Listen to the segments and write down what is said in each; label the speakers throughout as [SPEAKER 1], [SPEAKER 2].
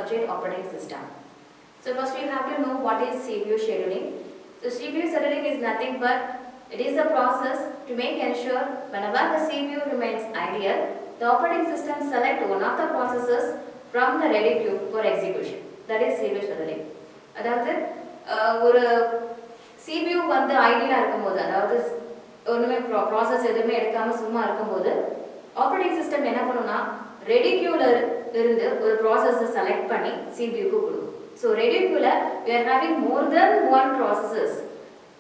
[SPEAKER 1] structured operating system. So first we have to know what is CPU scheduling. So CPU scheduling is nothing but it is a process to make ensure whenever the CPU remains ideal, the operating system select one of the processes from the ready queue for execution. That is CPU scheduling. அதாவது ஒரு CPU வந்து ஐடியலா இருக்கும்போது, அதாவது ஒண்ணுமே process எதுவுமே எடுக்காம சும்மா இருக்கும்போது ஆப்பரேட்டிங் சிஸ்டம் என்ன பண்ணும்னா ரெடி கியூல இருந்து ஒரு ப்ராசஸை செலக்ட் பண்ணி சிபியூக்கு கொடுக்கும். ஸோ ரெடி கியூல we are having more than one processes.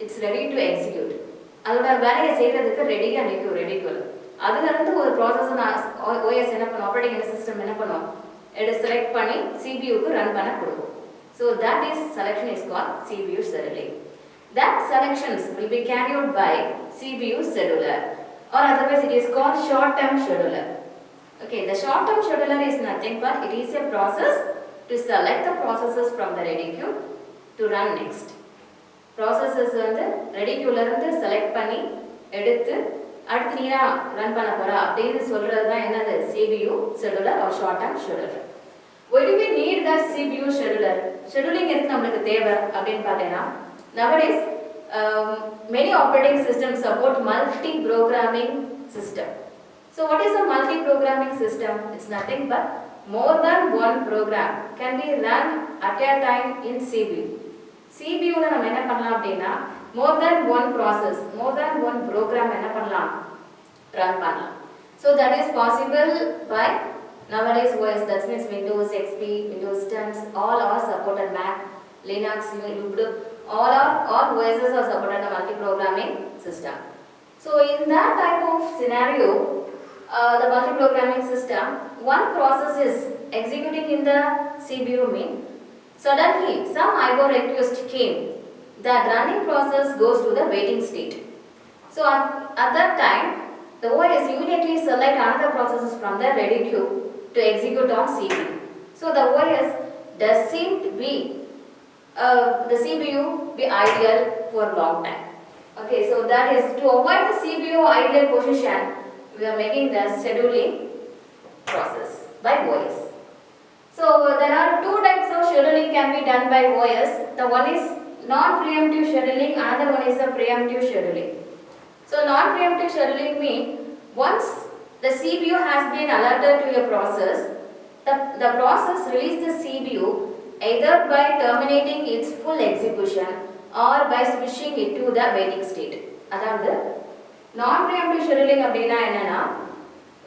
[SPEAKER 1] It's ready to execute. அதோட வேலையை செய்யறதுக்கு ரெடியா நிற்கும் ரெடி கியூல. அதுல இருந்து ஒரு ப்ராசஸ் OS என்ன பண்ணும், ஆப்பரேட்டிங் சிஸ்டம் என்ன பண்ணும், எடுத்து செலக்ட் பண்ணி சிபியூக்கு ரன் பண்ண கொடுக்கும். So that is selection is called CPU scheduling. That selections will be carried by CPU scheduler, or otherwise it is called short-term scheduler. Okay, the short-term scheduler is nothing but it is a process to select the processes from the ready queue to run next. Processes வந்து ready queuல இருந்து select பண்ணி எடுத்து அடுத்து நீனா run பண்ண போற அப்படின்னு சொல்றது தான் என்னது CPU scheduler or short-term scheduler. Why do we need the CPU scheduler? Scheduling எதுக்கு நமக்கு தேவை அப்படின்னு பார்த்தேன்னா, nowadays many operating systems support multi-programming system. So what is a multi-programming system? It's nothing but more than one program can be run at a time in CPU. CPU ல நம்ம என்ன பண்ணலாம் அப்படின்னா more than one process, more than one program என்ன பண்ணலாம், run பண்ணலாம். So that is possible by nowadays OS, that means Windows XP, Windows 10, all are supported. Mac, Linux, Ubuntu, all OSs are supported a multi-programming system. So in that type of scenario, the multi-programming system, one process is executing in the CPU mean suddenly some IO request came. That running process goes to the waiting state. So at that time, the OS immediately select another processes from the ready queue to execute on CPU. So the OS doesn't be the CPU be ideal for long time. Okay, so that is to avoid the CPU ideal position, we are making the scheduling process by OS. So there are two types of scheduling can be done by OS. The one is non-preemptive scheduling, another one is a preemptive scheduling. So non-preemptive scheduling means once the CPU has been alerted to a process, the process releases the CPU either by terminating its full execution or by switching it to the waiting state. அதாவது non-preemptive scheduling அப்படின்னா என்னன்னா,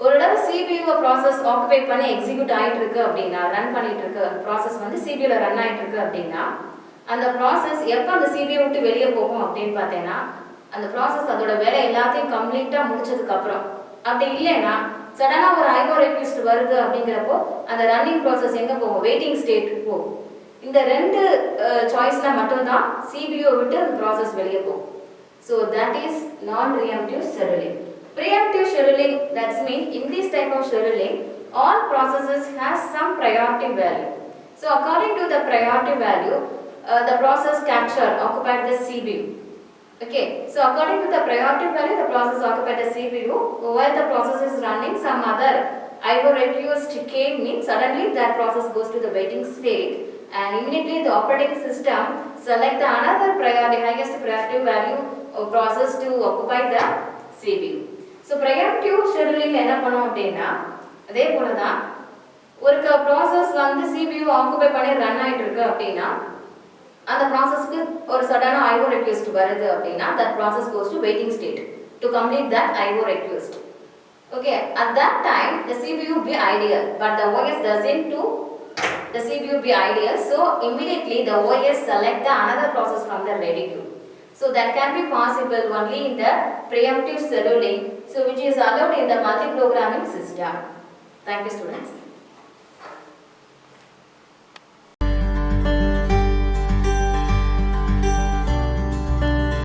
[SPEAKER 1] ஒரு தடவை CPU process occupy பண்ணி execute ஆகிட்டு இருக்கு அப்படின்னா, run பண்ணிட்டு இருக்கு ப்ராசஸ் வந்து CPU ரன் ஆகிட்டு இருக்கு அப்படின்னா, அந்த ப்ராசஸ் எப்போ அந்த CPU விட்டு வெளியே போகும் அப்படின்னு பார்த்தீங்கன்னா, அந்த ப்ராசஸ் அதோட வேலை எல்லாத்தையும் கம்ப்ளீட்டாக முடிச்சதுக்கு அப்புறம். அப்படி இல்லைன்னா சடனாக ஒரு ஐஓ ரெக்வெஸ்ட் வருது அப்படிங்கிறப்போ அந்த ரன்னிங் ப்ராசஸ் எங்கே போகும், வெயிட்டிங் ஸ்டேட்டுக்கு போகும். இந்த ரெண்டு சாய்ஸில் மட்டும்தான் CPU விட்டு அந்த ப்ராசஸ் வெளியே போகும். So that is non-preemptive scheduling. Preemptive scheduling, that means in this type of scheduling, all processes has some priority value. So according to the priority value, the process capture occupied the CPU. Okay, so according to the priority value, the process occupied the CPU. While the process is running, some other IO request came means suddenly that process goes to the waiting state, and immediately the operating system select another priority, highest priority value of process to occupy the CPU. So preemptive scheduling என்ன பண்ணும் அப்படின்னா, அதே போல தான் ஒரு process வந்து CPU occupy பண்ணி run ஆகிட்டு இருக்கு அப்படின்னா, அந்த ப்ராசஸ்க்கு ஒரு சடனாக ஐஓ ரெக்வெஸ்ட் வருது அப்படின்னா, that process goes to waiting state to complete that IO request. Okay, at that time the CPU be ideal, but the OS doesn't do the CPU be ideal, so immediately the OS select the another process from the ready queue. So that can be possible only in the preemptive scheduling, so which is allowed in the multi-programming system. Thank you, students.